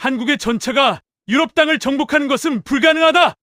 한국의 전차가 유럽 땅을 정복하는 것은 불가능하다.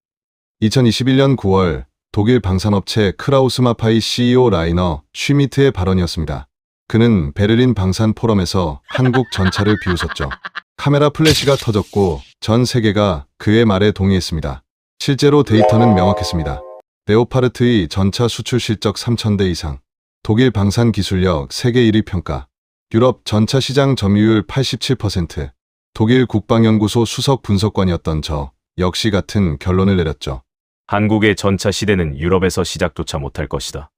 2021년 9월 독일 방산업체 크라우스마파이 CEO 라이너 슈미트의 발언이었습니다. 그는 베를린 방산 포럼에서 한국 전차를 비웃었죠. 카메라 플래시가 터졌고 전 세계가 그의 말에 동의했습니다. 실제로 데이터는 명확했습니다. 레오파르트의 전차 수출 실적 3,000대 이상, 독일 방산 기술력 세계 1위 평가, 유럽 전차 시장 점유율 87%, 독일 국방연구소 수석 분석관이었던 저 역시 같은 결론을 내렸죠. 한국의 전차 시대는 유럽에서 시작조차 못할 것이다.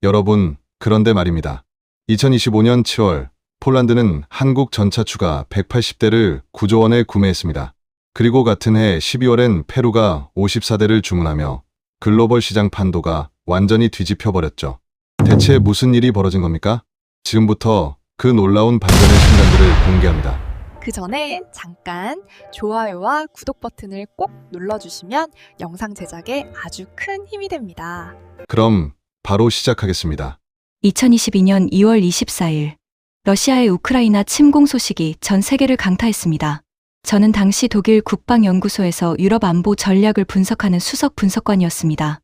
여러분, 그런데 말입니다. 2025년 7월 폴란드는 한국 전차 추가 180대를 9조 원에 구매했습니다. 그리고 같은 해 12월엔 페루가 54대를 주문하며 글로벌 시장 판도가 완전히 뒤집혀버렸죠. 대체 무슨 일이 벌어진 겁니까? 지금부터 그 놀라운 발전의 순간들을 공개합니다. 그 전에 잠깐 좋아요와 구독 버튼을 꼭 눌러주시면 영상 제작에 아주 큰 힘이 됩니다. 그럼 바로 시작하겠습니다. 2022년 2월 24일, 러시아의 우크라이나 침공 소식이 전 세계를 강타했습니다. 저는 당시 독일 국방연구소에서 유럽 안보 전략을 분석하는 수석 분석관이었습니다.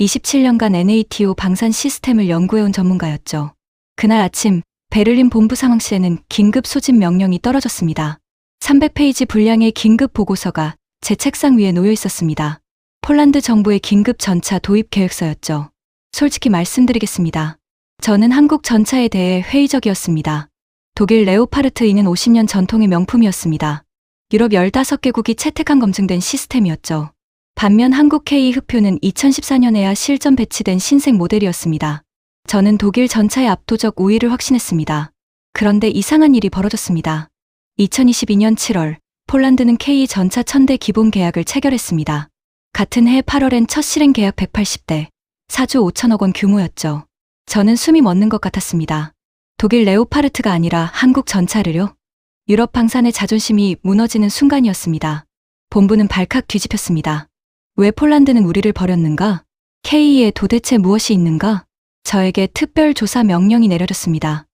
27년간 NATO 방산 시스템을 연구해온 전문가였죠. 그날 아침, 베를린 본부 상황실에는 긴급 소집 명령이 떨어졌습니다. 300페이지 분량의 긴급 보고서가 제 책상 위에 놓여 있었습니다. 폴란드 정부의 긴급 전차 도입 계획서였죠. 솔직히 말씀드리겠습니다. 저는 한국 전차에 대해 회의적이었습니다. 독일 레오파르트 2는 50년 전통의 명품이었습니다. 유럽 15개국이 채택한 검증된 시스템이었죠. 반면 한국 K 흡표는 2014년에야 실전 배치된 신생 모델이었습니다. 저는 독일 전차의 압도적 우위를 확신했습니다. 그런데 이상한 일이 벌어졌습니다. 2022년 7월, 폴란드는 K 전차 1000대 기본 계약을 체결했습니다. 같은 해 8월엔 첫 실행 계약 180대, 4조 5천억 원 규모였죠. 저는 숨이 멎는 것 같았습니다. 독일 레오파르트가 아니라 한국 전차를요? 유럽 방산의 자존심이 무너지는 순간이었습니다. 본부는 발칵 뒤집혔습니다. 왜 폴란드는 우리를 버렸는가? K에 도대체 무엇이 있는가? 저에게 특별 조사 명령이 내려졌습니다.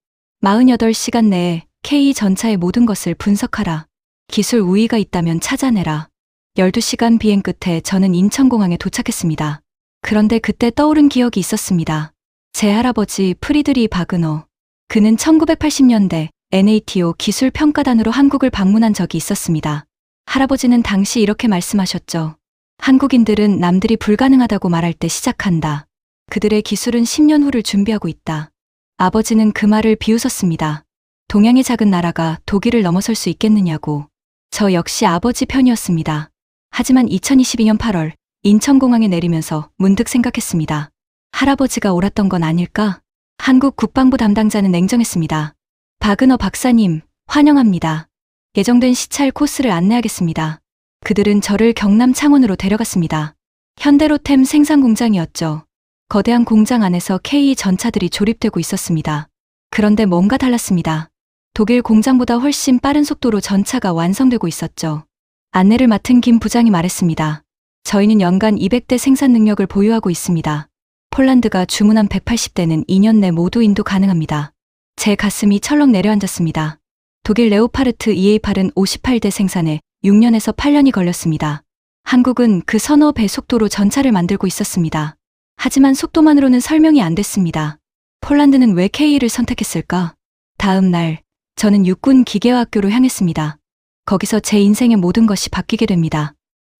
48시간 내에 K 전차의 모든 것을 분석하라. 기술 우위가 있다면 찾아내라. 12시간 비행 끝에 저는 인천공항에 도착했습니다. 그런데 그때 떠오른 기억이 있었습니다. 제 할아버지 프리드리 바그너. 그는 1980년대 NATO 기술평가단으로 한국을 방문한 적이 있었습니다. 할아버지는 당시 이렇게 말씀하셨죠. 한국인들은 남들이 불가능하다고 말할 때 시작한다. 그들의 기술은 10년 후를 준비하고 있다. 아버지는 그 말을 비웃었습니다. 동양의 작은 나라가 독일을 넘어설 수 있겠느냐고. 저 역시 아버지 편이었습니다. 하지만 2022년 8월 인천공항에 내리면서 문득 생각했습니다. 할아버지가 옳았던 건 아닐까? 한국 국방부 담당자는 냉정했습니다. 바그너 박사님, 환영합니다. 예정된 시찰 코스를 안내하겠습니다. 그들은 저를 경남 창원으로 데려갔습니다. 현대로템 생산 공장이었죠. 거대한 공장 안에서 K 전차들이 조립되고 있었습니다. 그런데 뭔가 달랐습니다. 독일 공장보다 훨씬 빠른 속도로 전차가 완성되고 있었죠. 안내를 맡은 김 부장이 말했습니다. 저희는 연간 200대 생산 능력을 보유하고 있습니다. 폴란드가 주문한 180대는 2년 내 모두 인도 가능합니다. 제 가슴이 철렁 내려앉았습니다. 독일 레오파르트 EA8은 58대 생산에 6년에서 8년이 걸렸습니다. 한국은 그 서너 배 속도로 전차를 만들고 있었습니다. 하지만 속도만으로는 설명이 안 됐습니다. 폴란드는 왜 K를 선택했을까? 다음 날, 저는 육군 기계화학교로 향했습니다. 거기서 제 인생의 모든 것이 바뀌게 됩니다.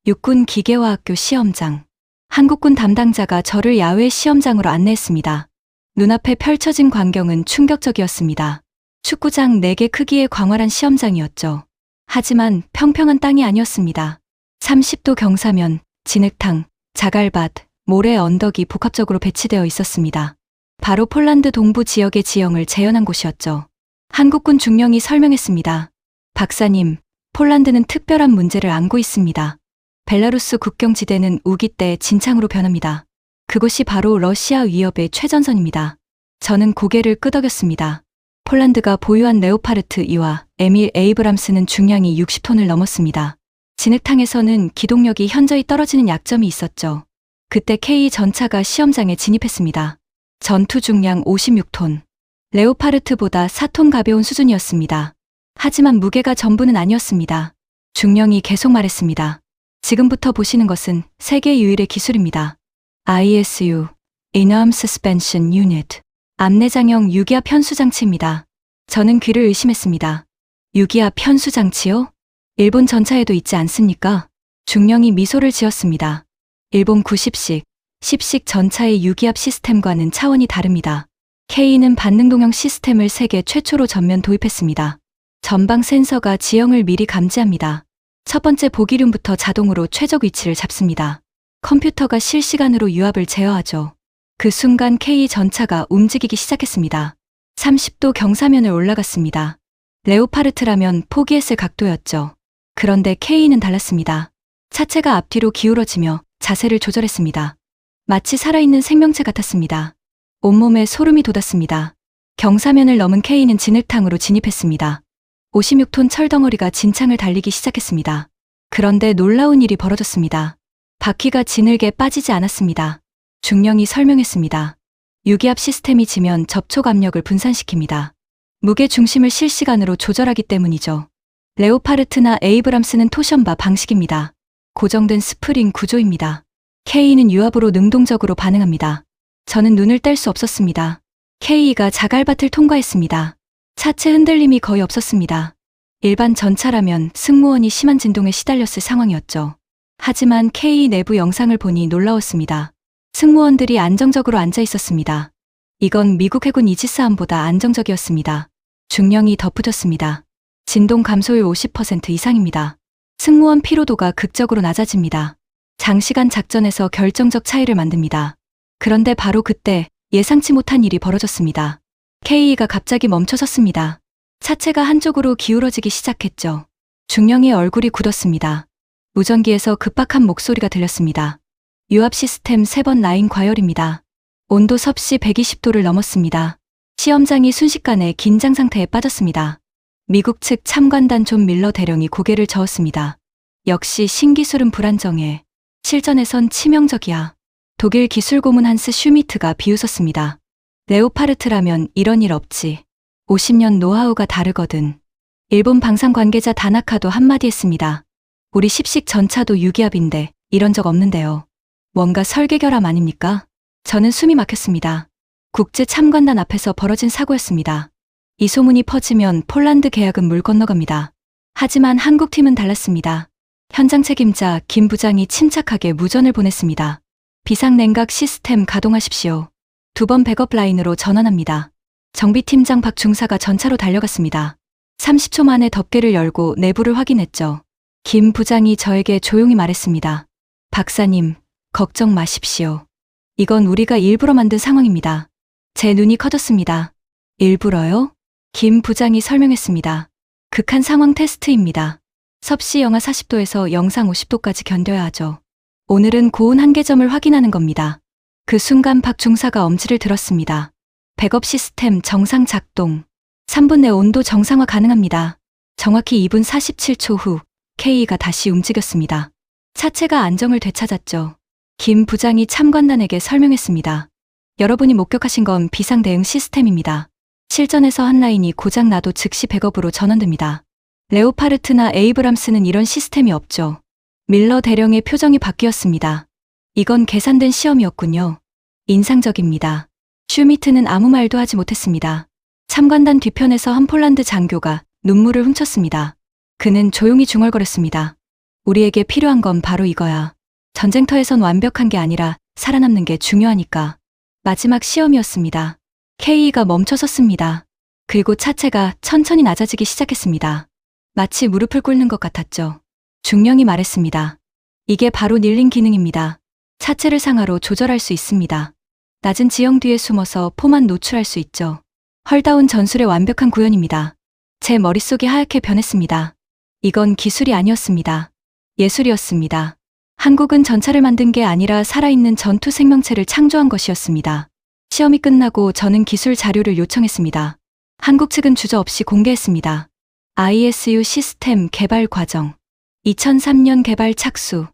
육군 기계화학교 시험장. 한국군 담당자가 저를 야외 시험장으로 안내했습니다. 눈앞에 펼쳐진 광경은 충격적이었습니다. 축구장 4개 크기의 광활한 시험장이었죠. 하지만 평평한 땅이 아니었습니다. 30도 경사면, 진흙탕, 자갈밭, 모래 언덕이 복합적으로 배치되어 있었습니다. 바로 폴란드 동부 지역의 지형을 재현한 곳이었죠. 한국군 중령이 설명했습니다. 박사님, 폴란드는 특별한 문제를 안고 있습니다. 벨라루스 국경지대는 우기 때 진창으로 변합니다. 그곳이 바로 러시아 위협의 최전선입니다. 저는 고개를 끄덕였습니다. 폴란드가 보유한 레오파르트 2와 에밀 에이브람스는 중량이 60톤을 넘었습니다. 진흙탕에서는 기동력이 현저히 떨어지는 약점이 있었죠. 그때 K 전차가 시험장에 진입했습니다. 전투 중량 56톤. 레오파르트보다 4톤 가벼운 수준이었습니다. 하지만 무게가 전부는 아니었습니다. 중령이 계속 말했습니다. 지금부터 보시는 것은 세계 유일의 기술입니다. ISU, In-Arm Suspension Unit. 암내장형 유기압 현수장치입니다. 저는 귀를 의심했습니다. 유기압 현수장치요? 일본 전차에도 있지 않습니까? 중령이 미소를 지었습니다. 일본 90식, 10식 전차의 유기압 시스템과는 차원이 다릅니다. K는 반능동형 시스템을 세계 최초로 전면 도입했습니다. 전방 센서가 지형을 미리 감지합니다. 첫 번째 보기륜부터 자동으로 최적 위치를 잡습니다. 컴퓨터가 실시간으로 유압을 제어하죠. 그 순간 K 전차가 움직이기 시작했습니다. 30도 경사면을 올라갔습니다. 레오파르트라면 포기했을 각도였죠. 그런데 K는 달랐습니다. 차체가 앞뒤로 기울어지며 자세를 조절했습니다. 마치 살아있는 생명체 같았습니다. 온몸에 소름이 돋았습니다. 경사면을 넘은 K는 진흙탕으로 진입했습니다. 56톤 철덩어리가 진창을 달리기 시작했습니다. 그런데 놀라운 일이 벌어졌습니다. 바퀴가 진흙에 빠지지 않았습니다. 중령이 설명했습니다. 유기압 시스템이 지면 접촉 압력을 분산시킵니다. 무게 중심을 실시간으로 조절하기 때문이죠. 레오파르트나 에이브람스는 토션바 방식입니다. 고정된 스프링 구조입니다. K는 유압으로 능동적으로 반응합니다. 저는 눈을 뗄 수 없었습니다. K가 자갈밭을 통과했습니다. 차체 흔들림이 거의 없었습니다. 일반 전차라면 승무원이 심한 진동에 시달렸을 상황이었죠. 하지만 K 내부 영상을 보니 놀라웠습니다. 승무원들이 안정적으로 앉아 있었습니다. 이건 미국 해군 이지스함보다 안정적이었습니다. 중령이 덧붙였습니다. 진동 감소율 50% 이상입니다. 승무원 피로도가 극적으로 낮아집니다. 장시간 작전에서 결정적 차이를 만듭니다. 그런데 바로 그때 예상치 못한 일이 벌어졌습니다. K가 갑자기 멈춰섰습니다. 차체가 한쪽으로 기울어지기 시작했죠. 중령의 얼굴이 굳었습니다. 무전기에서 급박한 목소리가 들렸습니다. 유압 시스템 3번 라인 과열입니다. 온도 섭씨 120도를 넘었습니다. 시험장이 순식간에 긴장 상태에 빠졌습니다. 미국 측 참관단 존 밀러 대령이 고개를 저었습니다. 역시 신기술은 불안정해. 실전에선 치명적이야. 독일 기술 고문 한스 슈미트가 비웃었습니다. 레오파르트라면 이런 일 없지. 50년 노하우가 다르거든. 일본 방산 관계자 다나카도 한마디 했습니다. 우리 10식 전차도 유기압인데 이런 적 없는데요. 뭔가 설계 결함 아닙니까? 저는 숨이 막혔습니다. 국제 참관단 앞에서 벌어진 사고였습니다. 이 소문이 퍼지면 폴란드 계약은 물 건너갑니다. 하지만 한국팀은 달랐습니다. 현장 책임자 김 부장이 침착하게 무전을 보냈습니다. 비상냉각 시스템 가동하십시오. 2번 백업 라인으로 전환합니다. 정비팀장 박 중사가 전차로 달려갔습니다. 30초 만에 덮개를 열고 내부를 확인했죠. 김 부장이 저에게 조용히 말했습니다. 박사님, 걱정 마십시오. 이건 우리가 일부러 만든 상황입니다. 제 눈이 커졌습니다. 일부러요? 김 부장이 설명했습니다. 극한 상황 테스트입니다. 섭씨 영하 40도에서 영상 50도까지 견뎌야 하죠. 오늘은 고온 한계점을 확인하는 겁니다. 그 순간 박 중사가 엄지를 들었습니다. 백업 시스템 정상 작동. 3분 내 온도 정상화 가능합니다. 정확히 2분 47초 후 K가 다시 움직였습니다. 차체가 안정을 되찾았죠. 김 부장이 참관단에게 설명했습니다. 여러분이 목격하신 건 비상 대응 시스템입니다. 실전에서 한 라인이 고장 나도 즉시 백업으로 전원됩니다. 레오파르트나 에이브람스는 이런 시스템이 없죠. 밀러 대령의 표정이 바뀌었습니다. 이건 계산된 시험이었군요. 인상적입니다. 슈미트는 아무 말도 하지 못했습니다. 참관단 뒤편에서 한 폴란드 장교가 눈물을 훔쳤습니다. 그는 조용히 중얼거렸습니다. 우리에게 필요한 건 바로 이거야. 전쟁터에선 완벽한 게 아니라 살아남는 게 중요하니까. 마지막 시험이었습니다. K가 멈춰섰습니다. 그리고 차체가 천천히 낮아지기 시작했습니다. 마치 무릎을 꿇는 것 같았죠. 중령이 말했습니다. 이게 바로 닐링 기능입니다. 차체를 상하로 조절할 수 있습니다. 낮은 지형 뒤에 숨어서 포만 노출할 수 있죠. 헐다운 전술의 완벽한 구현입니다. 제 머릿속이 하얗게 변했습니다. 이건 기술이 아니었습니다. 예술이었습니다. 한국은 전차를 만든 게 아니라 살아있는 전투 생명체를 창조한 것이었습니다. 시험이 끝나고 저는 기술 자료를 요청했습니다. 한국 측은 주저없이 공개했습니다. ISU 시스템 개발 과정. 2003년 개발 착수.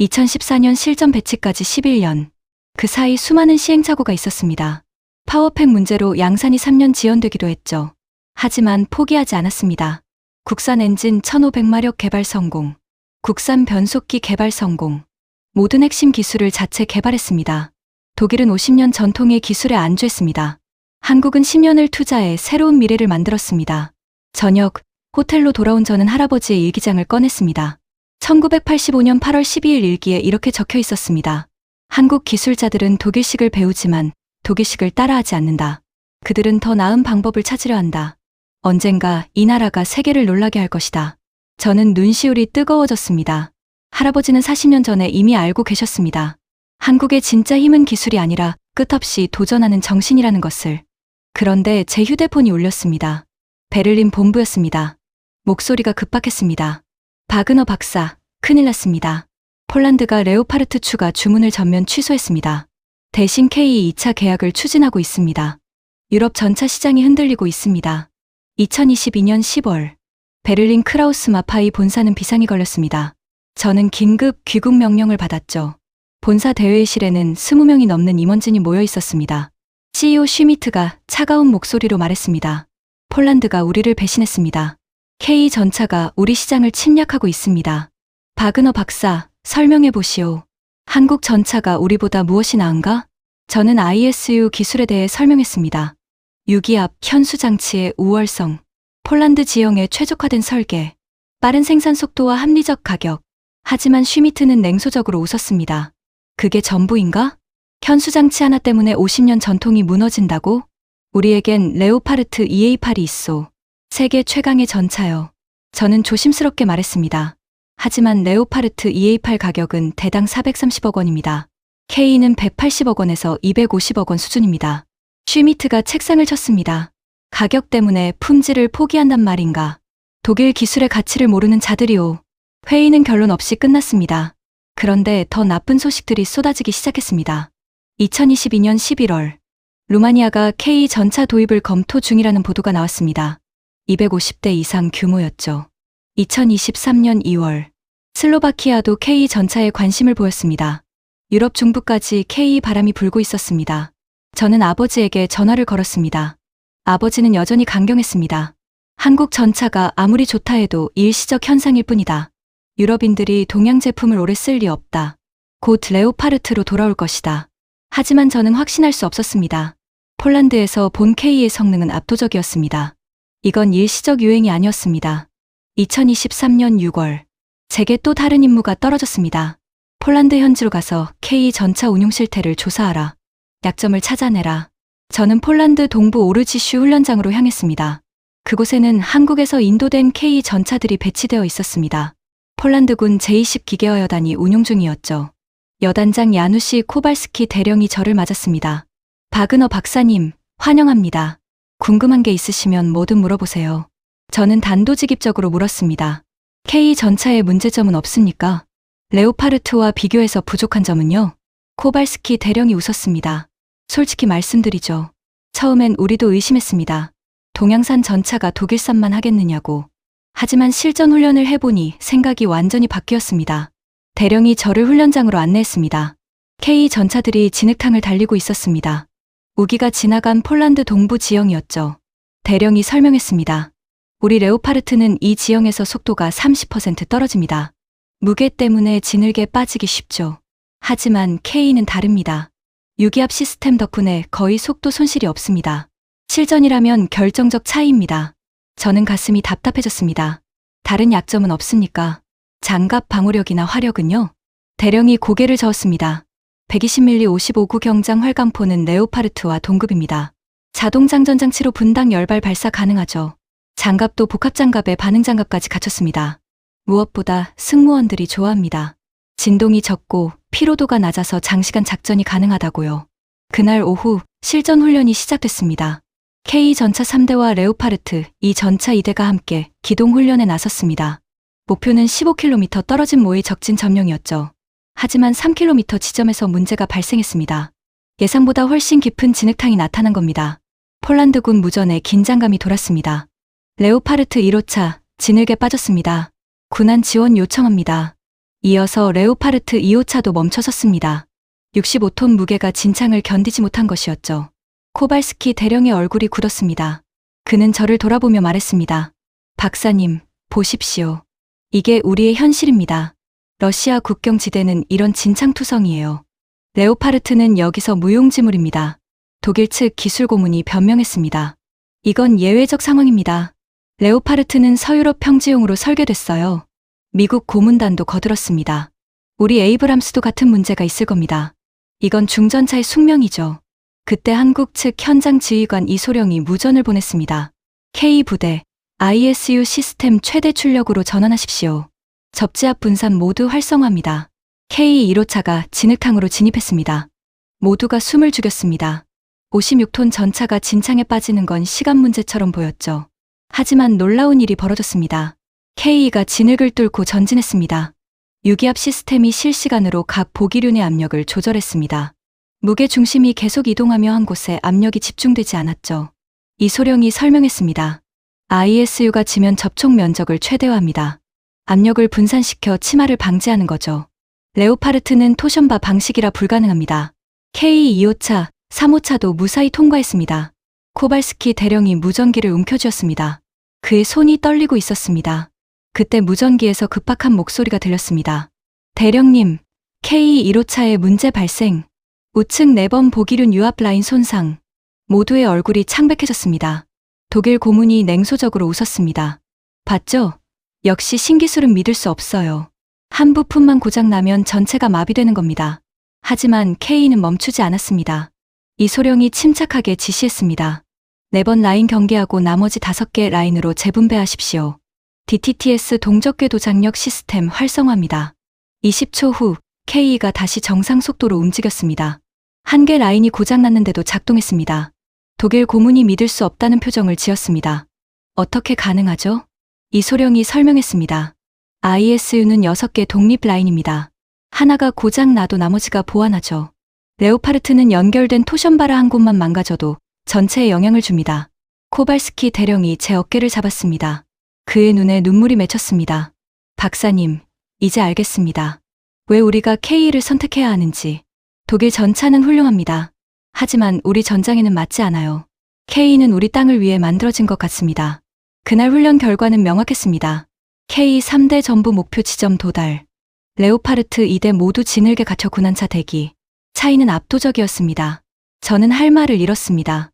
2014년 실전 배치까지 11년. 그 사이 수많은 시행착오가 있었습니다. 파워팩 문제로 양산이 3년 지연되기도 했죠. 하지만 포기하지 않았습니다. 국산 엔진 1500마력 개발 성공. 국산 변속기 개발 성공. 모든 핵심 기술을 자체 개발했습니다. 독일은 50년 전통의 기술에 안주했습니다. 한국은 10년을 투자해 새로운 미래를 만들었습니다. 저녁, 호텔로 돌아온 저는 할아버지의 일기장을 꺼냈습니다. 1985년 8월 12일 일기에 이렇게 적혀 있었습니다. 한국 기술자들은 독일식을 배우지만 독일식을 따라하지 않는다. 그들은 더 나은 방법을 찾으려 한다. 언젠가 이 나라가 세계를 놀라게 할 것이다. 저는 눈시울이 뜨거워졌습니다. 할아버지는 40년 전에 이미 알고 계셨습니다. 한국의 진짜 힘은 기술이 아니라 끝없이 도전하는 정신이라는 것을. 그런데 제 휴대폰이 울렸습니다. 베를린 본부였습니다. 목소리가 급박했습니다. 바그너 박사, 큰일 났습니다. 폴란드가 레오파르트 추가 주문을 전면 취소했습니다. 대신 K 2차 계약을 추진하고 있습니다. 유럽 전차 시장이 흔들리고 있습니다. 2022년 10월, 베를린 크라우스 마파이 본사는 비상이 걸렸습니다. 저는 긴급 귀국 명령을 받았죠. 본사 대회의실에는 20명이 넘는 임원진이 모여 있었습니다. CEO 슈미트가 차가운 목소리로 말했습니다. 폴란드가 우리를 배신했습니다. K 전차가 우리 시장을 침략하고 있습니다. 바그너 박사, 설명해 보시오. 한국 전차가 우리보다 무엇이 나은가? 저는 ISU 기술에 대해 설명했습니다. 유기압, 현수 장치의 우월성, 폴란드 지형에 최적화된 설계, 빠른 생산 속도와 합리적 가격. 하지만 슈미트는 냉소적으로 웃었습니다. 그게 전부인가? 현수 장치 하나 때문에 50년 전통이 무너진다고? 우리에겐 레오파르트 EA8이 있소. 세계 최강의 전차요. 저는 조심스럽게 말했습니다. 하지만 레오파르트 EA8 가격은 대당 430억 원입니다. K는 180억 원에서 250억 원 수준입니다. 슈미트가 책상을 쳤습니다. 가격 때문에 품질을 포기한단 말인가? 독일 기술의 가치를 모르는 자들이오. 회의는 결론 없이 끝났습니다. 그런데 더 나쁜 소식들이 쏟아지기 시작했습니다. 2022년 11월, 루마니아가 K 전차 도입을 검토 중이라는 보도가 나왔습니다. 250대 이상 규모였죠. 2023년 2월, 슬로바키아도 K 전차에 관심을 보였습니다. 유럽 중부까지 K 바람이 불고 있었습니다. 저는 아버지에게 전화를 걸었습니다. 아버지는 여전히 강경했습니다. 한국 전차가 아무리 좋다 해도 일시적 현상일 뿐이다. 유럽인들이 동양 제품을 오래 쓸 리 없다. 곧 레오파르트로 돌아올 것이다. 하지만 저는 확신할 수 없었습니다. 폴란드에서 본 K의 성능은 압도적이었습니다. 이건 일시적 유행이 아니었습니다. 2023년 6월, 제게 또 다른 임무가 떨어졌습니다. 폴란드 현지로 가서 K 전차 운용 실태를 조사하라. 약점을 찾아내라. 저는 폴란드 동부 오르지슈 훈련장으로 향했습니다. 그곳에는 한국에서 인도된 K 전차들이 배치되어 있었습니다. 폴란드군 제20 기계화 여단이 운용 중이었죠. 여단장 야누시 코발스키 대령이 저를 맞았습니다. 바그너 박사님, 환영합니다. 궁금한 게 있으시면 뭐든 물어보세요. 저는 단도직입적으로 물었습니다. K 전차의 문제점은 없습니까? 레오파르트와 비교해서 부족한 점은요? 코발스키 대령이 웃었습니다. 솔직히 말씀드리죠. 처음엔 우리도 의심했습니다. 동양산 전차가 독일산만 하겠느냐고. 하지만 실전 훈련을 해보니 생각이 완전히 바뀌었습니다. 대령이 저를 훈련장으로 안내했습니다. K 전차들이 진흙탕을 달리고 있었습니다. 우기가 지나간 폴란드 동부 지형이었죠. 대령이 설명했습니다. 우리 레오파르트는 이 지형에서 속도가 30% 떨어집니다. 무게 때문에 진흙에 빠지기 쉽죠. 하지만 K는 다릅니다. 유기압 시스템 덕분에 거의 속도 손실이 없습니다. 실전이라면 결정적 차이입니다. 저는 가슴이 답답해졌습니다. 다른 약점은 없습니까? 장갑 방호력이나 화력은요? 대령이 고개를 저었습니다. 120mm 55구 경장 활강포는 레오파르트와 동급입니다. 자동 장전 장치로 분당 열발 발사 가능하죠. 장갑도 복합장갑에 반응장갑까지 갖췄습니다. 무엇보다 승무원들이 좋아합니다. 진동이 적고 피로도가 낮아서 장시간 작전이 가능하다고요. 그날 오후 실전 훈련이 시작됐습니다. K 전차 3대와 레오파르트 이 전차 2대가 함께 기동 훈련에 나섰습니다. 목표는 15km 떨어진 모의 적진 점령이었죠. 하지만 3km 지점에서 문제가 발생했습니다. 예상보다 훨씬 깊은 진흙탕이 나타난 겁니다. 폴란드군 무전에 긴장감이 돌았습니다. 레오파르트 1호차 진흙에 빠졌습니다. 군안 지원 요청합니다. 이어서 레오파르트 2호차도 멈춰섰습니다. 65톤 무게가 진창을 견디지 못한 것이었죠. 코발스키 대령의 얼굴이 굳었습니다. 그는 저를 돌아보며 말했습니다. 박사님, 보십시오. 이게 우리의 현실입니다. 러시아 국경 지대는 이런 진창투성이에요. 레오파르트는 여기서 무용지물입니다. 독일 측 기술 고문이 변명했습니다. 이건 예외적 상황입니다. 레오파르트는 서유럽 평지용으로 설계됐어요. 미국 고문단도 거들었습니다. 우리 에이브람스도 같은 문제가 있을 겁니다. 이건 중전차의 숙명이죠. 그때 한국 측 현장 지휘관 이소령이 무전을 보냈습니다. K부대, ISU 시스템 최대 출력으로 전환하십시오. 접지압 분산 모두 활성화합니다. K1호차가 진흙탕으로 진입했습니다. 모두가 숨을 죽였습니다. 56톤 전차가 진창에 빠지는 건 시간 문제처럼 보였죠. 하지만 놀라운 일이 벌어졌습니다. K가 진흙을 뚫고 전진했습니다. 유기압 시스템이 실시간으로 각 보기륜의 압력을 조절했습니다. 무게 중심이 계속 이동하며 한 곳에 압력이 집중되지 않았죠. 이소령이 설명했습니다. ISU가 지면 접촉 면적을 최대화합니다. 압력을 분산시켜 침하를 방지하는 거죠. 레오파르트는 토션바 방식이라 불가능합니다. K2호차, 3호차도 무사히 통과했습니다. 코발스키 대령이 무전기를 움켜쥐었습니다. 그의 손이 떨리고 있었습니다. 그때 무전기에서 급박한 목소리가 들렸습니다. 대령님, K1호차에 문제 발생. 우측 4번 보기륜 유압 라인 손상. 모두의 얼굴이 창백해졌습니다. 독일 고문이 냉소적으로 웃었습니다. 봤죠? 역시 신기술은 믿을 수 없어요. 한 부품만 고장나면 전체가 마비되는 겁니다. 하지만 K는 멈추지 않았습니다. 이소령이 침착하게 지시했습니다. 4번 라인 경계하고 나머지 5개 라인으로 재분배하십시오. DTTS 동적궤도 장력 시스템 활성화합니다. 20초 후 K가 다시 정상 속도로 움직였습니다. 한 개 라인이 고장났는데도 작동했습니다. 독일 고문이 믿을 수 없다는 표정을 지었습니다. 어떻게 가능하죠? 이소령이 설명했습니다. ISU는 6개 독립 라인입니다. 하나가 고장 나도 나머지가 보완하죠. 레오파르트는 연결된 토션바라 한 곳만 망가져도 전체에 영향을 줍니다. 코발스키 대령이 제 어깨를 잡았습니다. 그의 눈에 눈물이 맺혔습니다. 박사님, 이제 알겠습니다. 왜 우리가 K를 선택해야 하는지. 독일 전차는 훌륭합니다. 하지만 우리 전장에는 맞지 않아요. K는 우리 땅을 위해 만들어진 것 같습니다. 그날 훈련 결과는 명확했습니다. K 3대 전부 목표 지점 도달. 레오파르트 2대 모두 진흙에 갇혀 군안차 대기. 차이는 압도적이었습니다. 저는 할 말을 잃었습니다.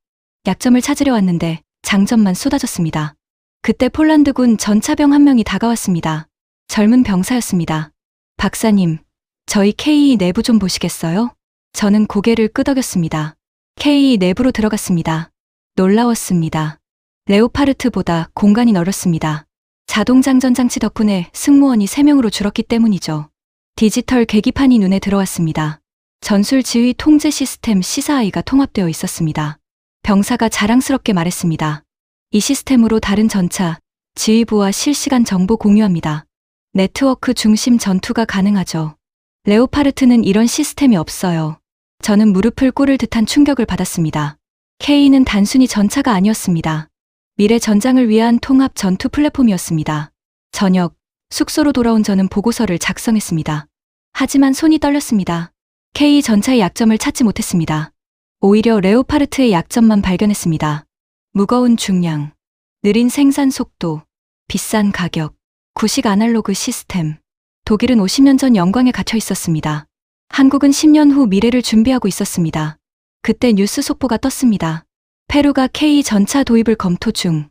약점을 찾으려 왔는데 장점만 쏟아졌습니다. 그때 폴란드군 전차병 한 명이 다가왔습니다. 젊은 병사였습니다. 박사님, 저희 K 내부 좀 보시겠어요? 저는 고개를 끄덕였습니다. K 내부로 들어갔습니다. 놀라웠습니다. 레오파르트보다 공간이 넓었습니다. 자동장전 장치 덕분에 승무원이 3명으로 줄었기 때문이죠. 디지털 계기판이 눈에 들어왔습니다. 전술 지휘 통제 시스템 시사아이가 통합되어 있었습니다. 병사가 자랑스럽게 말했습니다. 이 시스템으로 다른 전차, 지휘부와 실시간 정보 공유합니다. 네트워크 중심 전투가 가능하죠. 레오파르트는 이런 시스템이 없어요. 저는 무릎을 꿇을 듯한 충격을 받았습니다. K는 단순히 전차가 아니었습니다. 미래 전장을 위한 통합 전투 플랫폼이었습니다. 저녁, 숙소로 돌아온 저는 보고서를 작성했습니다. 하지만 손이 떨렸습니다. K 전차의 약점을 찾지 못했습니다. 오히려 레오파르트의 약점만 발견했습니다. 무거운 중량, 느린 생산 속도, 비싼 가격, 구식 아날로그 시스템. 독일은 50년 전 영광에 갇혀 있었습니다. 한국은 10년 후 미래를 준비하고 있었습니다. 그때 뉴스 속보가 떴습니다. 페루가 K 전차 도입을 검토 중.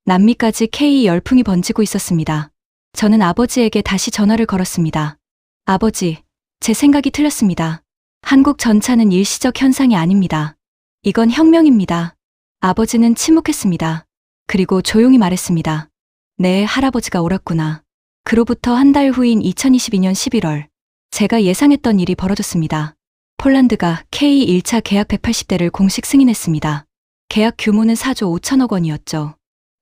남미까지 K 열풍이 번지고 있었습니다. 저는 아버지에게 다시 전화를 걸었습니다. 아버지, 제 생각이 틀렸습니다. 한국 전차는 일시적 현상이 아닙니다. 이건 혁명입니다. 아버지는 침묵했습니다. 그리고 조용히 말했습니다. 네, 할아버지가 옳았구나. 그로부터 한 달 후인 2022년 11월, 제가 예상했던 일이 벌어졌습니다. 폴란드가 K 1차 계약 180대를 공식 승인했습니다. 계약 규모는 4조 5천억 원이었죠.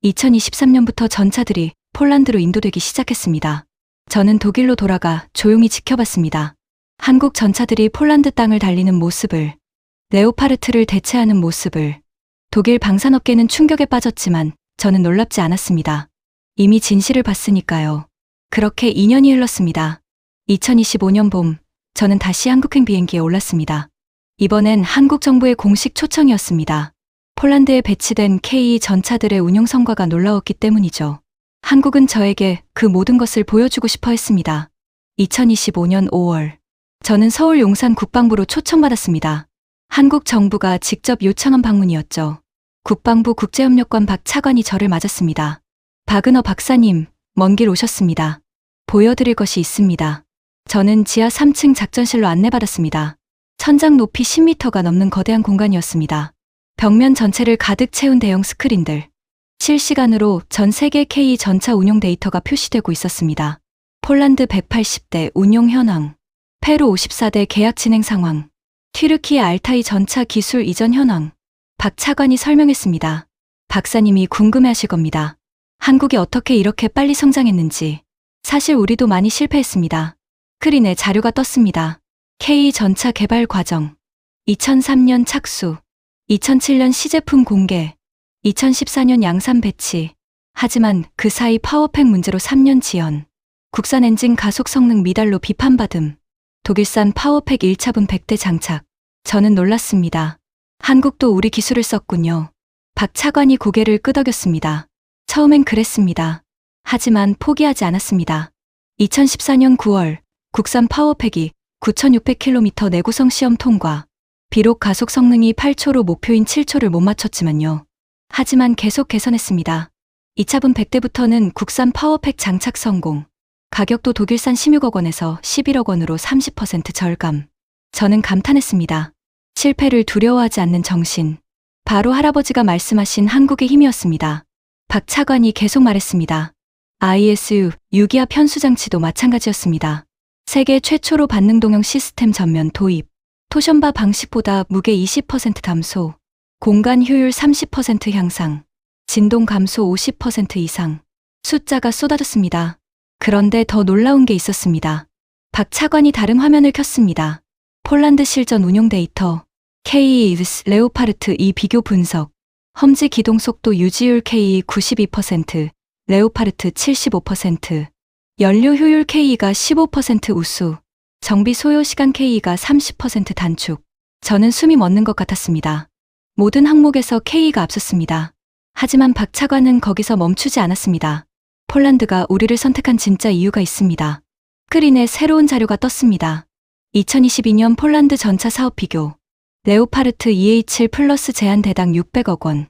2023년부터 전차들이 폴란드로 인도되기 시작했습니다. 저는 독일로 돌아가 조용히 지켜봤습니다. 한국 전차들이 폴란드 땅을 달리는 모습을, 레오파르트를 대체하는 모습을. 독일 방산업계는 충격에 빠졌지만 저는 놀랍지 않았습니다. 이미 진실을 봤으니까요. 그렇게 2년이 흘렀습니다. 2025년 봄, 저는 다시 한국행 비행기에 올랐습니다. 이번엔 한국 정부의 공식 초청이었습니다. 폴란드에 배치된 K 전차들의 운용 성과가 놀라웠기 때문이죠. 한국은 저에게 그 모든 것을 보여주고 싶어 했습니다. 2025년 5월. 저는 서울 용산 국방부로 초청받았습니다. 한국 정부가 직접 요청한 방문이었죠. 국방부 국제협력관 박 차관이 저를 맞았습니다. 박은호 박사님, 먼 길 오셨습니다. 보여드릴 것이 있습니다. 저는 지하 3층 작전실로 안내받았습니다. 천장 높이 10m가 넘는 거대한 공간이었습니다. 벽면 전체를 가득 채운 대형 스크린들. 실시간으로 전 세계 K 전차 운용 데이터가 표시되고 있었습니다. 폴란드 180대 운용 현황, 페루 54대 계약 진행 상황, 튀르키예 알타이 전차 기술 이전 현황. 박 차관이 설명했습니다. 박사님이 궁금해하실 겁니다. 한국이 어떻게 이렇게 빨리 성장했는지. 사실 우리도 많이 실패했습니다. 스크린에 자료가 떴습니다. K 전차 개발 과정, 2003년 착수, 2007년 시제품 공개, 2014년 양산 배치. 하지만 그 사이 파워팩 문제로 3년 지연. 국산 엔진 가속 성능 미달로 비판받음. 독일산 파워팩 1차분 100대 장착. 저는 놀랐습니다. 한국도 우리 기술을 썼군요. 박 차관이 고개를 끄덕였습니다. 처음엔 그랬습니다. 하지만 포기하지 않았습니다. 2014년 9월 국산 파워팩이 9,600km 내구성 시험 통과. 비록 가속 성능이 8초로 목표인 7초를 못 맞췄지만요. 하지만 계속 개선했습니다. 2차분 100대부터는 국산 파워팩 장착 성공. 가격도 독일산 16억 원에서 11억 원으로 30% 절감. 저는 감탄했습니다. 실패를 두려워하지 않는 정신. 바로 할아버지가 말씀하신 한국의 힘이었습니다. 박 차관이 계속 말했습니다. ISU, 유기압 편수장치도 마찬가지였습니다. 세계 최초로 반능 동형 시스템 전면 도입. 토션바 방식보다 무게 20% 감소. 공간 효율 30% 향상. 진동 감소 50% 이상. 숫자가 쏟아졌습니다. 그런데 더 놀라운 게 있었습니다. 박 차관이 다른 화면을 켰습니다. 폴란드 실전 운용 데이터. KE 레오파르트 2 비교 분석. 험지 기동 속도 유지율 KE 92%, 레오파르트 75%. 연료 효율 KE가 15% 우수. 정비 소요 시간 KE가 30% 단축. 저는 숨이 멎는 것 같았습니다. 모든 항목에서 K가 앞섰습니다. 하지만 박 차관은 거기서 멈추지 않았습니다. 폴란드가 우리를 선택한 진짜 이유가 있습니다. 스크린에 새로운 자료가 떴습니다. 2022년 폴란드 전차 사업 비교. 레오파르트 EA7 플러스 제한 대당 600억 원.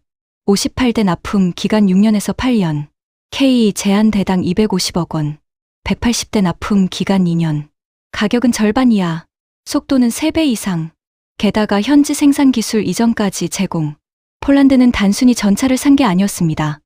58대 납품 기간 6년에서 8년. K 제한 대당 250억 원. 180대 납품 기간 2년. 가격은 절반 이하. 속도는 3배 이상. 게다가 현지 생산 기술 이전까지 제공. 폴란드는 단순히 전차를 산 게 아니었습니다.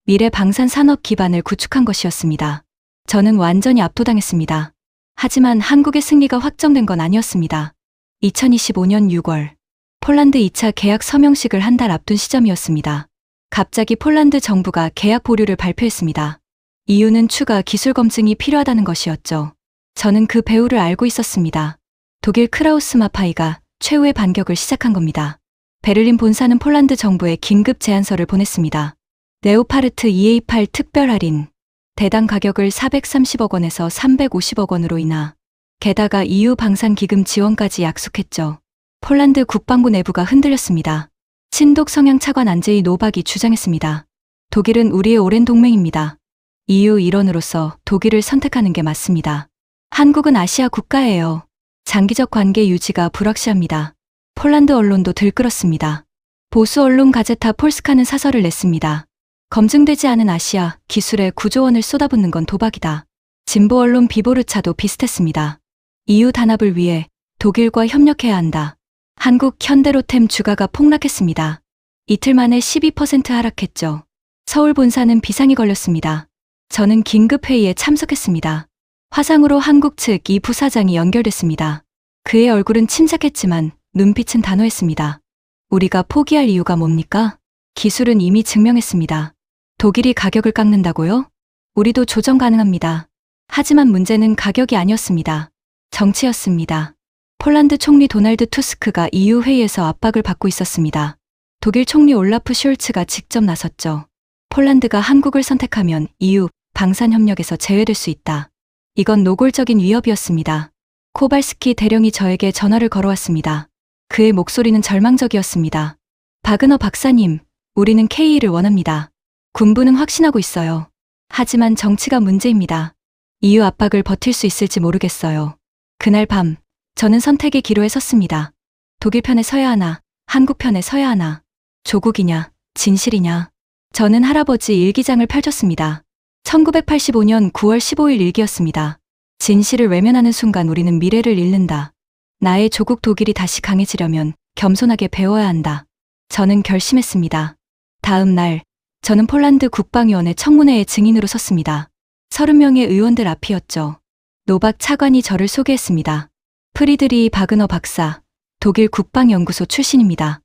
미래 방산 산업 기반을 구축한 것이었습니다. 저는 완전히 압도당했습니다. 하지만 한국의 승리가 확정된 건 아니었습니다. 2025년 6월 폴란드 2차 계약 서명식을 한 달 앞둔 시점이었습니다. 갑자기 폴란드 정부가 계약 보류를 발표했습니다. 이유는 추가 기술 검증이 필요하다는 것이었죠. 저는 그 배후를 알고 있었습니다. 독일 크라우스마파이가 최후의 반격을 시작한 겁니다. 베를린 본사는 폴란드 정부에 긴급 제안서를 보냈습니다. 레오파르트 EA8 특별 할인. 대당 가격을 430억 원에서 350억 원으로 인하. 게다가 EU 방산기금 지원까지 약속했죠. 폴란드 국방부 내부가 흔들렸습니다. 친독 성향 차관 안제이 노박이 주장했습니다. 독일은 우리의 오랜 동맹입니다. EU 일원으로서 독일을 선택하는 게 맞습니다. 한국은 아시아 국가예요. 장기적 관계 유지가 불확실합니다. 폴란드 언론도 들끓었습니다. 보수 언론 가제타 폴스카는 사설을 냈습니다. 검증되지 않은 아시아 기술에 9조 원을 쏟아붓는 건 도박이다. 진보 언론 비보르차도 비슷했습니다. EU 단합을 위해 독일과 협력해야 한다. 한국 현대로템 주가가 폭락했습니다. 이틀 만에 12% 하락했죠. 서울 본사는 비상이 걸렸습니다. 저는 긴급회의에 참석했습니다. 화상으로 한국 측 이 부사장이 연결됐습니다. 그의 얼굴은 침착했지만 눈빛은 단호했습니다. 우리가 포기할 이유가 뭡니까? 기술은 이미 증명했습니다. 독일이 가격을 깎는다고요? 우리도 조정 가능합니다. 하지만 문제는 가격이 아니었습니다. 정치였습니다. 폴란드 총리 도날드 투스크가 EU 회의에서 압박을 받고 있었습니다. 독일 총리 올라프 숄츠가 직접 나섰죠. 폴란드가 한국을 선택하면 EU 방산협력에서 제외될 수 있다. 이건 노골적인 위협이었습니다. 코발스키 대령이 저에게 전화를 걸어왔습니다. 그의 목소리는 절망적이었습니다. 박은호 박사님, 우리는 K를 원합니다. 군부는 확신하고 있어요. 하지만 정치가 문제입니다. EU 압박을 버틸 수 있을지 모르겠어요. 그날 밤, 저는 선택의 기로에 섰습니다. 독일 편에 서야 하나, 한국 편에 서야 하나. 조국이냐, 진실이냐. 저는 할아버지 일기장을 펼쳤습니다. 1985년 9월 15일 일기였습니다. 진실을 외면하는 순간 우리는 미래를 잃는다. 나의 조국 독일이 다시 강해지려면 겸손하게 배워야 한다. 저는 결심했습니다. 다음 날, 저는 폴란드 국방위원회 청문회의 증인으로 섰습니다. 30명의 의원들 앞이었죠. 노박 차관이 저를 소개했습니다. 프리드리 바그너 박사, 독일 국방연구소 출신입니다.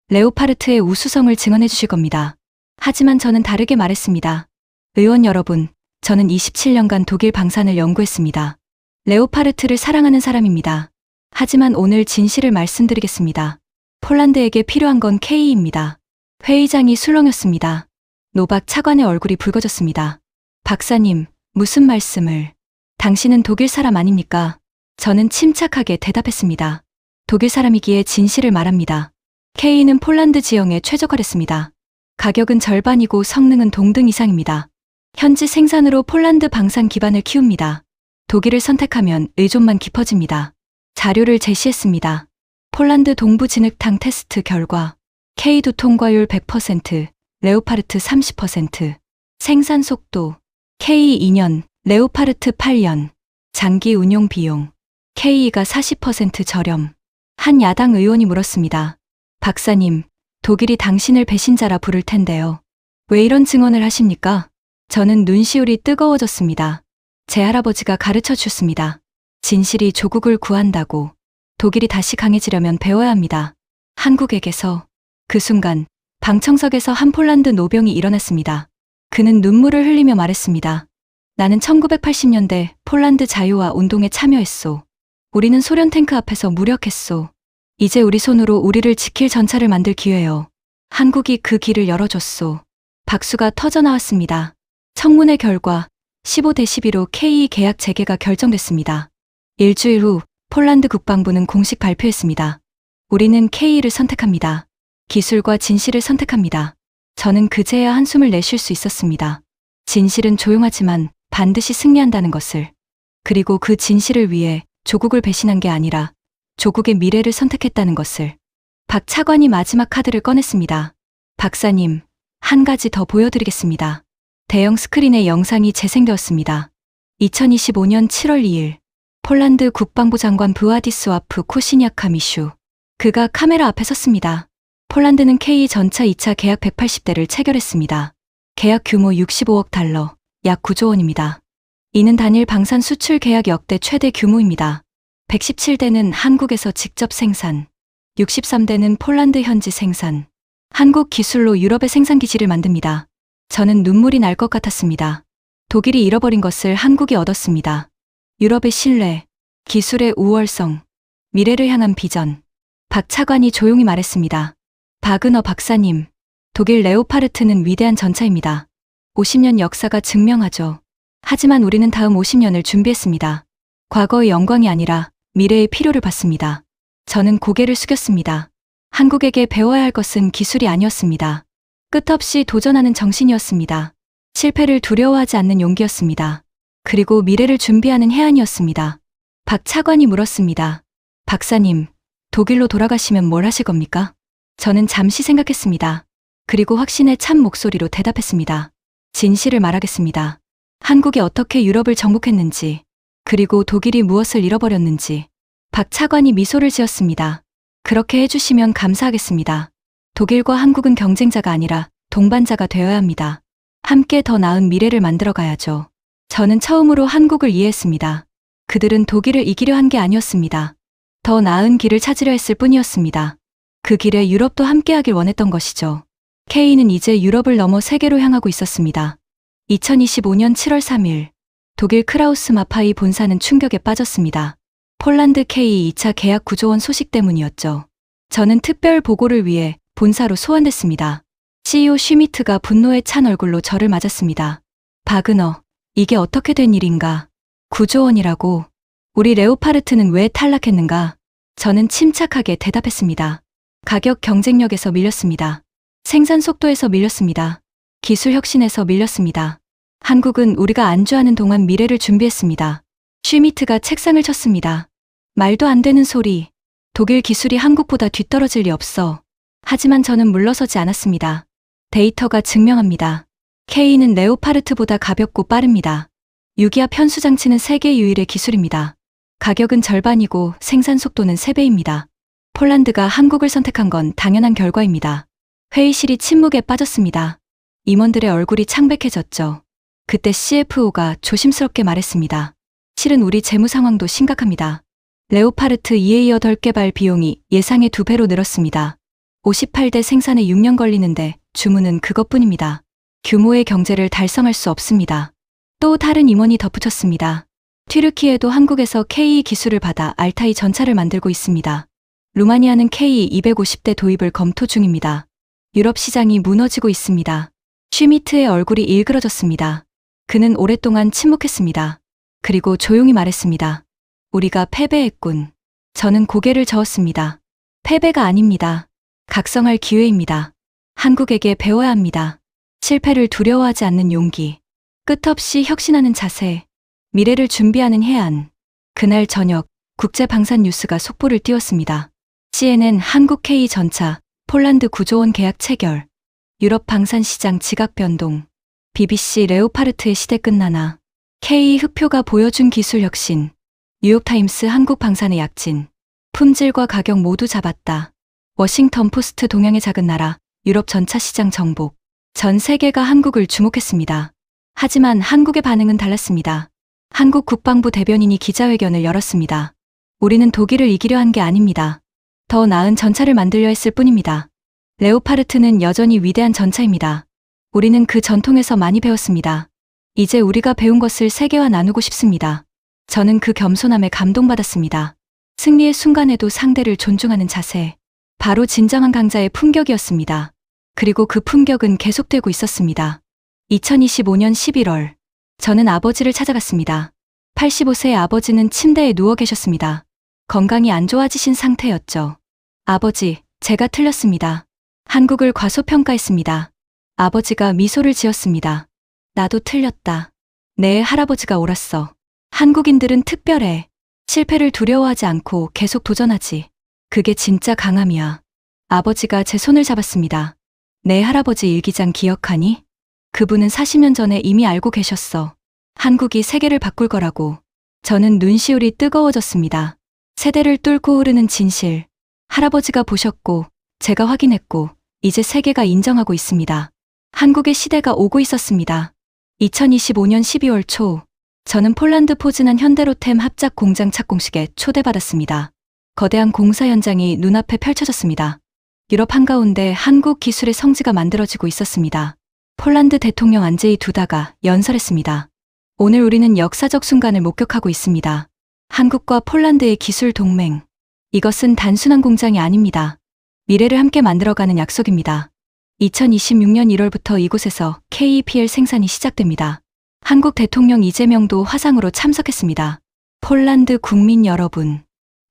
레오파르트의 우수성을 증언해 주실 겁니다. 하지만 저는 다르게 말했습니다. 의원 여러분, 저는 27년간 독일 방산을 연구했습니다. 레오파르트를 사랑하는 사람입니다. 하지만 오늘 진실을 말씀드리겠습니다. 폴란드에게 필요한 건 K입니다. 회의장이 술렁였습니다. 노박 차관의 얼굴이 붉어졌습니다. 박사님, 무슨 말씀을? 당신은 독일 사람 아닙니까? 저는 침착하게 대답했습니다. 독일 사람이기에 진실을 말합니다. K는 폴란드 지형에 최적화됐습니다. 가격은 절반이고 성능은 동등 이상입니다. 현지 생산으로 폴란드 방산 기반을 키웁니다. 독일을 선택하면 의존만 깊어집니다. 자료를 제시했습니다. 폴란드 동부 진흙탕 테스트 결과 K2 통과율 100%, 레오파르트 30%, 생산 속도 K 2년, 레오파르트 8년, 장기 운용 비용 K2가 40% 저렴. 한 야당 의원이 물었습니다. 박사님, 독일이 당신을 배신자라 부를 텐데요. 왜 이런 증언을 하십니까? 저는 눈시울이 뜨거워졌습니다. 제 할아버지가 가르쳐 주셨습니다. 진실이 조국을 구한다고. 독일이 다시 강해지려면 배워야 합니다. 한국에게서. 그 순간 방청석에서 한 폴란드 노병이 일어났습니다. 그는 눈물을 흘리며 말했습니다. 나는 1980년대 폴란드 자유화 운동에 참여했소. 우리는 소련 탱크 앞에서 무력했소. 이제 우리 손으로 우리를 지킬 전차를 만들 기회요. 한국이 그 길을 열어줬소. 박수가 터져나왔습니다. 청문회 결과 15대 12로 K 계약 재개가 결정됐습니다. 일주일 후 폴란드 국방부는 공식 발표했습니다. 우리는 K를 선택합니다. 기술과 진실을 선택합니다. 저는 그제야 한숨을 내쉴 수 있었습니다. 진실은 조용하지만 반드시 승리한다는 것을. 그리고 그 진실을 위해 조국을 배신한 게 아니라 조국의 미래를 선택했다는 것을. 박 차관이 마지막 카드를 꺼냈습니다. 박사님, 한 가지 더 보여드리겠습니다. 대형 스크린에 영상이 재생되었습니다. 2025년 7월 2일, 폴란드 국방부 장관 브와디스와프 코시니아카미슈. 그가 카메라 앞에 섰습니다. 폴란드는 K 전차 2차 계약 180대를 체결했습니다. 계약 규모 65억 달러, 약 9조 원입니다. 이는 단일 방산 수출 계약 역대 최대 규모입니다. 117대는 한국에서 직접 생산, 63대는 폴란드 현지 생산. 한국 기술로 유럽의 생산 기지를 만듭니다. 저는 눈물이 날 것 같았습니다. 독일이 잃어버린 것을 한국이 얻었습니다. 유럽의 신뢰, 기술의 우월성, 미래를 향한 비전. 박 차관이 조용히 말했습니다. 바그너 박사님, 독일 레오파르트는 위대한 전차입니다. 50년 역사가 증명하죠. 하지만 우리는 다음 50년을 준비했습니다. 과거의 영광이 아니라 미래의 필요를 봤습니다. 저는 고개를 숙였습니다. 한국에게 배워야 할 것은 기술이 아니었습니다. 끝없이 도전하는 정신이었습니다. 실패를 두려워하지 않는 용기였습니다. 그리고 미래를 준비하는 해안이었습니다. 박 차관이 물었습니다. 박사님, 독일로 돌아가시면 뭘 하실 겁니까? 저는 잠시 생각했습니다. 그리고 확신의 찬 목소리로 대답했습니다. 진실을 말하겠습니다. 한국이 어떻게 유럽을 정복했는지, 그리고 독일이 무엇을 잃어버렸는지. 박 차관이 미소를 지었습니다. 그렇게 해주시면 감사하겠습니다. 독일과 한국은 경쟁자가 아니라 동반자가 되어야 합니다. 함께 더 나은 미래를 만들어 가야죠. 저는 처음으로 한국을 이해했습니다. 그들은 독일을 이기려 한 게 아니었습니다. 더 나은 길을 찾으려 했을 뿐이었습니다. 그 길에 유럽도 함께하길 원했던 것이죠. K는 이제 유럽을 넘어 세계로 향하고 있었습니다. 2025년 7월 3일, 독일 크라우스 마파이 본사는 충격에 빠졌습니다. 폴란드 K 2차 계약 9조 원 소식 때문이었죠. 저는 특별 보고를 위해 본사로 소환됐습니다. CEO 슈미트가 분노에 찬 얼굴로 저를 맞았습니다. 바그너, 이게 어떻게 된 일인가? 9조 원이라고? 우리 레오파르트는 왜 탈락했는가? 저는 침착하게 대답했습니다. 가격 경쟁력에서 밀렸습니다. 생산 속도에서 밀렸습니다. 기술 혁신에서 밀렸습니다. 한국은 우리가 안주하는 동안 미래를 준비했습니다. 슈미트가 책상을 쳤습니다. 말도 안 되는 소리. 독일 기술이 한국보다 뒤떨어질 리 없어. 하지만 저는 물러서지 않았습니다. 데이터가 증명합니다. K는 레오파르트보다 가볍고 빠릅니다. 유기압 편수 장치는 세계 유일의 기술입니다. 가격은 절반이고 생산 속도는 3배입니다. 폴란드가 한국을 선택한 건 당연한 결과입니다. 회의실이 침묵에 빠졌습니다. 임원들의 얼굴이 창백해졌죠. 그때 CFO가 조심스럽게 말했습니다. 실은 우리 재무 상황도 심각합니다. 레오파르트 2A 8개발 비용이 예상의 2배로 늘었습니다. 58대 생산에 6년 걸리는데 주문은 그것뿐입니다. 규모의 경제를 달성할 수 없습니다. 또 다른 임원이 덧붙였습니다. 튀르키예도 한국에서 K 기술을 받아 알타이 전차를 만들고 있습니다. 루마니아는 K 250대 도입을 검토 중입니다. 유럽 시장이 무너지고 있습니다. 슈미트의 얼굴이 일그러졌습니다. 그는 오랫동안 침묵했습니다. 그리고 조용히 말했습니다. 우리가 패배했군. 저는 고개를 저었습니다. 패배가 아닙니다. 각성할 기회입니다. 한국에게 배워야 합니다. 실패를 두려워하지 않는 용기. 끝없이 혁신하는 자세. 미래를 준비하는 해안. 그날 저녁 국제방산 뉴스가 속보를 띄웠습니다. CNN 한국 K 전차, 폴란드 9조 원 계약 체결. 유럽 방산 시장 지각 변동. BBC 레오파르트의 시대 끝나나. K 흑표가 보여준 기술 혁신. 뉴욕타임스 한국 방산의 약진. 품질과 가격 모두 잡았다. 워싱턴 포스트 동양의 작은 나라, 유럽 전차 시장 정복. 전 세계가 한국을 주목했습니다. 하지만 한국의 반응은 달랐습니다. 한국 국방부 대변인이 기자회견을 열었습니다. 우리는 독일을 이기려 한 게 아닙니다. 더 나은 전차를 만들려 했을 뿐입니다. 레오파르트는 여전히 위대한 전차입니다. 우리는 그 전통에서 많이 배웠습니다. 이제 우리가 배운 것을 세계와 나누고 싶습니다. 저는 그 겸손함에 감동받았습니다. 승리의 순간에도 상대를 존중하는 자세. 바로 진정한 강자의 품격이었습니다. 그리고 그 품격은 계속되고 있었습니다. 2025년 11월, 저는 아버지를 찾아갔습니다. 85세의 아버지는 침대에 누워 계셨습니다. 건강이 안 좋아지신 상태였죠. 아버지, 제가 틀렸습니다. 한국을 과소평가했습니다. 아버지가 미소를 지었습니다. 나도 틀렸다. 네, 할아버지가 옳았어. 한국인들은 특별해. 실패를 두려워하지 않고 계속 도전하지. 그게 진짜 강함이야. 아버지가 제 손을 잡았습니다. 네, 할아버지 일기장 기억하니? 그분은 40년 전에 이미 알고 계셨어. 한국이 세계를 바꿀 거라고. 저는 눈시울이 뜨거워졌습니다. 세대를 뚫고 흐르는 진실. 할아버지가 보셨고, 제가 확인했고, 이제 세계가 인정하고 있습니다. 한국의 시대가 오고 있었습니다. 2025년 12월 초, 저는 폴란드 포즈난 현대로템 합작 공장 착공식에 초대받았습니다. 거대한 공사 현장이 눈앞에 펼쳐졌습니다. 유럽 한가운데 한국 기술의 성지가 만들어지고 있었습니다. 폴란드 대통령 안제이 두다가 연설했습니다. 오늘 우리는 역사적 순간을 목격하고 있습니다. 한국과 폴란드의 기술 동맹. 이것은 단순한 공장이 아닙니다. 미래를 함께 만들어가는 약속입니다. 2026년 1월부터 이곳에서 KEPL 생산이 시작됩니다. 한국 대통령 이재명도 화상으로 참석했습니다. 폴란드 국민 여러분,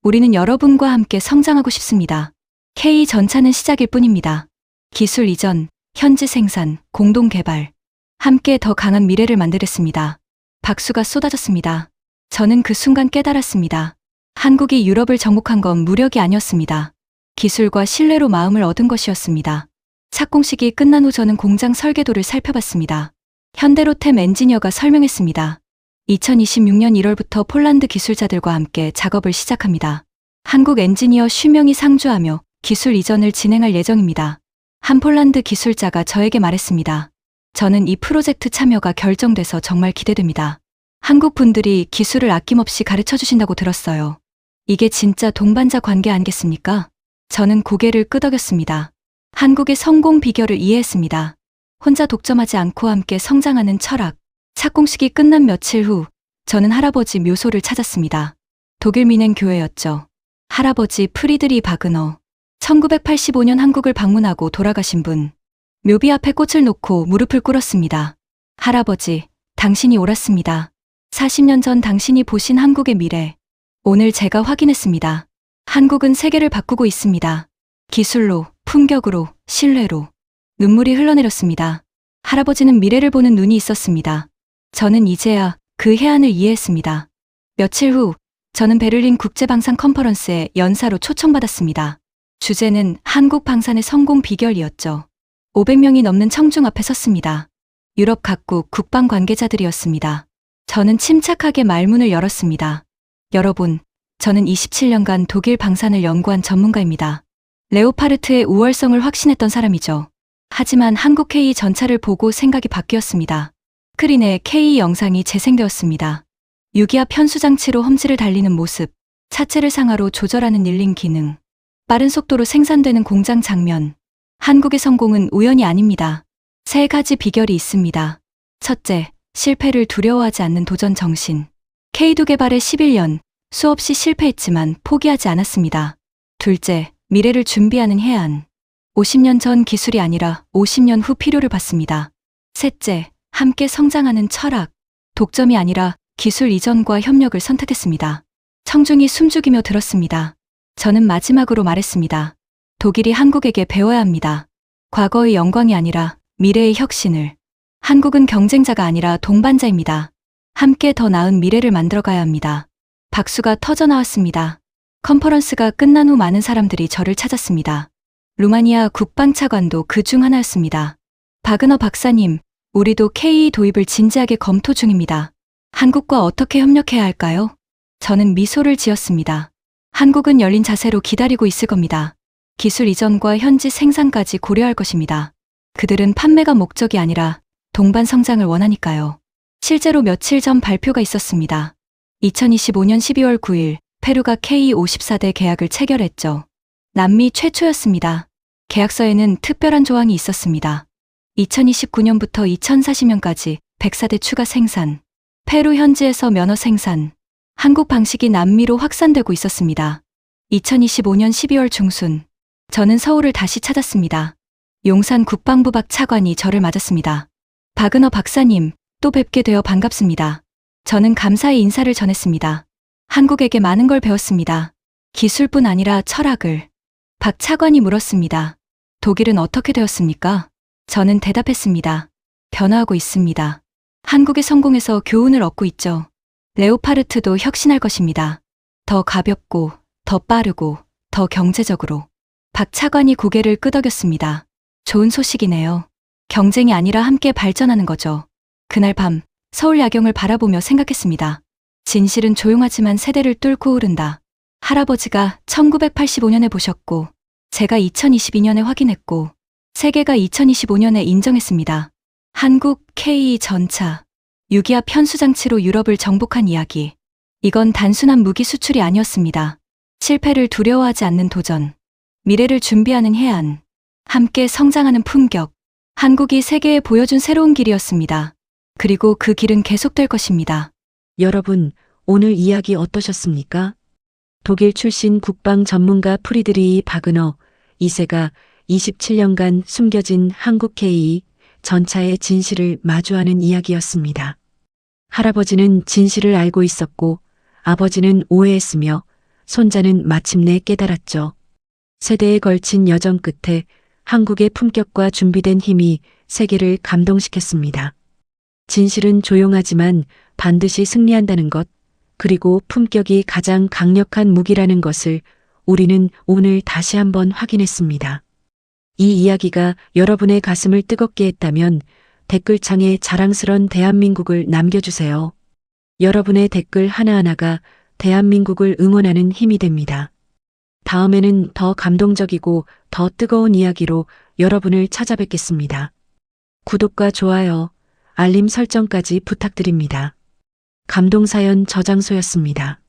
우리는 여러분과 함께 성장하고 싶습니다. K 전차는 시작일 뿐입니다. 기술 이전, 현지 생산, 공동 개발. 함께 더 강한 미래를 만들었습니다. 박수가 쏟아졌습니다. 저는 그 순간 깨달았습니다. 한국이 유럽을 정복한 건 무력이 아니었습니다. 기술과 신뢰로 마음을 얻은 것이었습니다. 착공식이 끝난 후 저는 공장 설계도를 살펴봤습니다. 현대로템 엔지니어가 설명했습니다. 2026년 1월부터 폴란드 기술자들과 함께 작업을 시작합니다. 한국 엔지니어 10명이 상주하며 기술 이전을 진행할 예정입니다. 한 폴란드 기술자가 저에게 말했습니다. 저는 이 프로젝트 참여가 결정돼서 정말 기대됩니다. 한국 분들이 기술을 아낌없이 가르쳐 주신다고 들었어요. 이게 진짜 동반자 관계 아니겠습니까? 저는 고개를 끄덕였습니다. 한국의 성공 비결을 이해했습니다. 혼자 독점하지 않고 함께 성장하는 철학. 착공식이 끝난 며칠 후, 저는 할아버지 묘소를 찾았습니다. 독일 미넨 교회였죠. 할아버지 프리드리 바그너. 1985년 한국을 방문하고 돌아가신 분. 묘비 앞에 꽃을 놓고 무릎을 꿇었습니다. 할아버지, 당신이 옳았습니다. 40년 전 당신이 보신 한국의 미래. 오늘 제가 확인했습니다. 한국은 세계를 바꾸고 있습니다. 기술로, 품격으로, 신뢰로. 눈물이 흘러내렸습니다. 할아버지는 미래를 보는 눈이 있었습니다. 저는 이제야 그 해안을 이해했습니다. 며칠 후, 저는 베를린 국제방산 컨퍼런스에 연사로 초청받았습니다. 주제는 한국 방산의 성공 비결이었죠. 500명이 넘는 청중 앞에 섰습니다. 유럽 각국 국방 관계자들이었습니다. 저는 침착하게 말문을 열었습니다. 여러분, 저는 27년간 독일 방산을 연구한 전문가입니다. 레오파르트의 우월성을 확신했던 사람이죠. 하지만 한국 K 전차를 보고 생각이 바뀌었습니다. 스크린에 K 영상이 재생되었습니다. 유기압 편수장치로 험지를 달리는 모습, 차체를 상하로 조절하는 닐링 기능, 빠른 속도로 생산되는 공장 장면. 한국의 성공은 우연이 아닙니다. 3가지 비결이 있습니다. 첫째, 실패를 두려워하지 않는 도전 정신. K2 개발에 11년, 수없이 실패했지만 포기하지 않았습니다. 둘째, 미래를 준비하는 해안. 50년 전 기술이 아니라 50년 후 필요를 봤습니다. 셋째, 함께 성장하는 철학. 독점이 아니라 기술 이전과 협력을 선택했습니다. 청중이 숨죽이며 들었습니다. 저는 마지막으로 말했습니다. 독일이 한국에게 배워야 합니다. 과거의 영광이 아니라 미래의 혁신을. 한국은 경쟁자가 아니라 동반자입니다. 함께 더 나은 미래를 만들어가야 합니다. 박수가 터져나왔습니다. 컨퍼런스가 끝난 후 많은 사람들이 저를 찾았습니다. 루마니아 국방차관도 그 중 하나였습니다. 바그너 박사님, 우리도 K 도입을 진지하게 검토 중입니다. 한국과 어떻게 협력해야 할까요? 저는 미소를 지었습니다. 한국은 열린 자세로 기다리고 있을 겁니다. 기술 이전과 현지 생산까지 고려할 것입니다. 그들은 판매가 목적이 아니라 동반 성장을 원하니까요. 실제로 며칠 전 발표가 있었습니다. 2025년 12월 9일 페루가 K54대 계약을 체결했죠. 남미 최초였습니다. 계약서에는 특별한 조항이 있었습니다. 2029년부터 2040년까지 104대 추가 생산, 페루 현지에서 면허 생산, 한국 방식이 남미로 확산되고 있었습니다. 2025년 12월 중순, 저는 서울을 다시 찾았습니다. 용산 국방부 박 차관이 저를 맞았습니다. 바그너 박사님, 또 뵙게 되어 반갑습니다. 저는 감사의 인사를 전했습니다. 한국에게 많은 걸 배웠습니다. 기술뿐 아니라 철학을. 박 차관이 물었습니다. 독일은 어떻게 되었습니까? 저는 대답했습니다. 변화하고 있습니다. 한국의 성공에서 교훈을 얻고 있죠. 레오파르트도 혁신할 것입니다. 더 가볍고, 더 빠르고, 더 경제적으로. 박 차관이 고개를 끄덕였습니다. 좋은 소식이네요. 경쟁이 아니라 함께 발전하는 거죠. 그날 밤, 서울 야경을 바라보며 생각했습니다. 진실은 조용하지만 세대를 뚫고 흐른다. 할아버지가 1985년에 보셨고, 제가 2022년에 확인했고, 세계가 2025년에 인정했습니다. 한국 K 전차, 유기압 편수장치로 유럽을 정복한 이야기. 이건 단순한 무기 수출이 아니었습니다. 실패를 두려워하지 않는 도전, 미래를 준비하는 해안, 함께 성장하는 품격. 한국이 세계에 보여준 새로운 길이었습니다. 그리고 그 길은 계속될 것입니다. 여러분, 오늘 이야기 어떠셨습니까? 독일 출신 국방 전문가 프리드리히 바그너 2세가 27년간 숨겨진 한국 K 전차의 진실을 마주하는 이야기였습니다. 할아버지는 진실을 알고 있었고 아버지는 오해했으며 손자는 마침내 깨달았죠. 세대에 걸친 여정 끝에 한국의 품격과 준비된 힘이 세계를 감동시켰습니다. 진실은 조용하지만 반드시 승리한다는 것, 그리고 품격이 가장 강력한 무기라는 것을 우리는 오늘 다시 한번 확인했습니다. 이 이야기가 여러분의 가슴을 뜨겁게 했다면 댓글창에 자랑스런 대한민국을 남겨주세요. 여러분의 댓글 하나하나가 대한민국을 응원하는 힘이 됩니다. 다음에는 더 감동적이고 더 뜨거운 이야기로 여러분을 찾아뵙겠습니다. 구독과 좋아요, 알림 설정까지 부탁드립니다. 감동사연 저장소였습니다.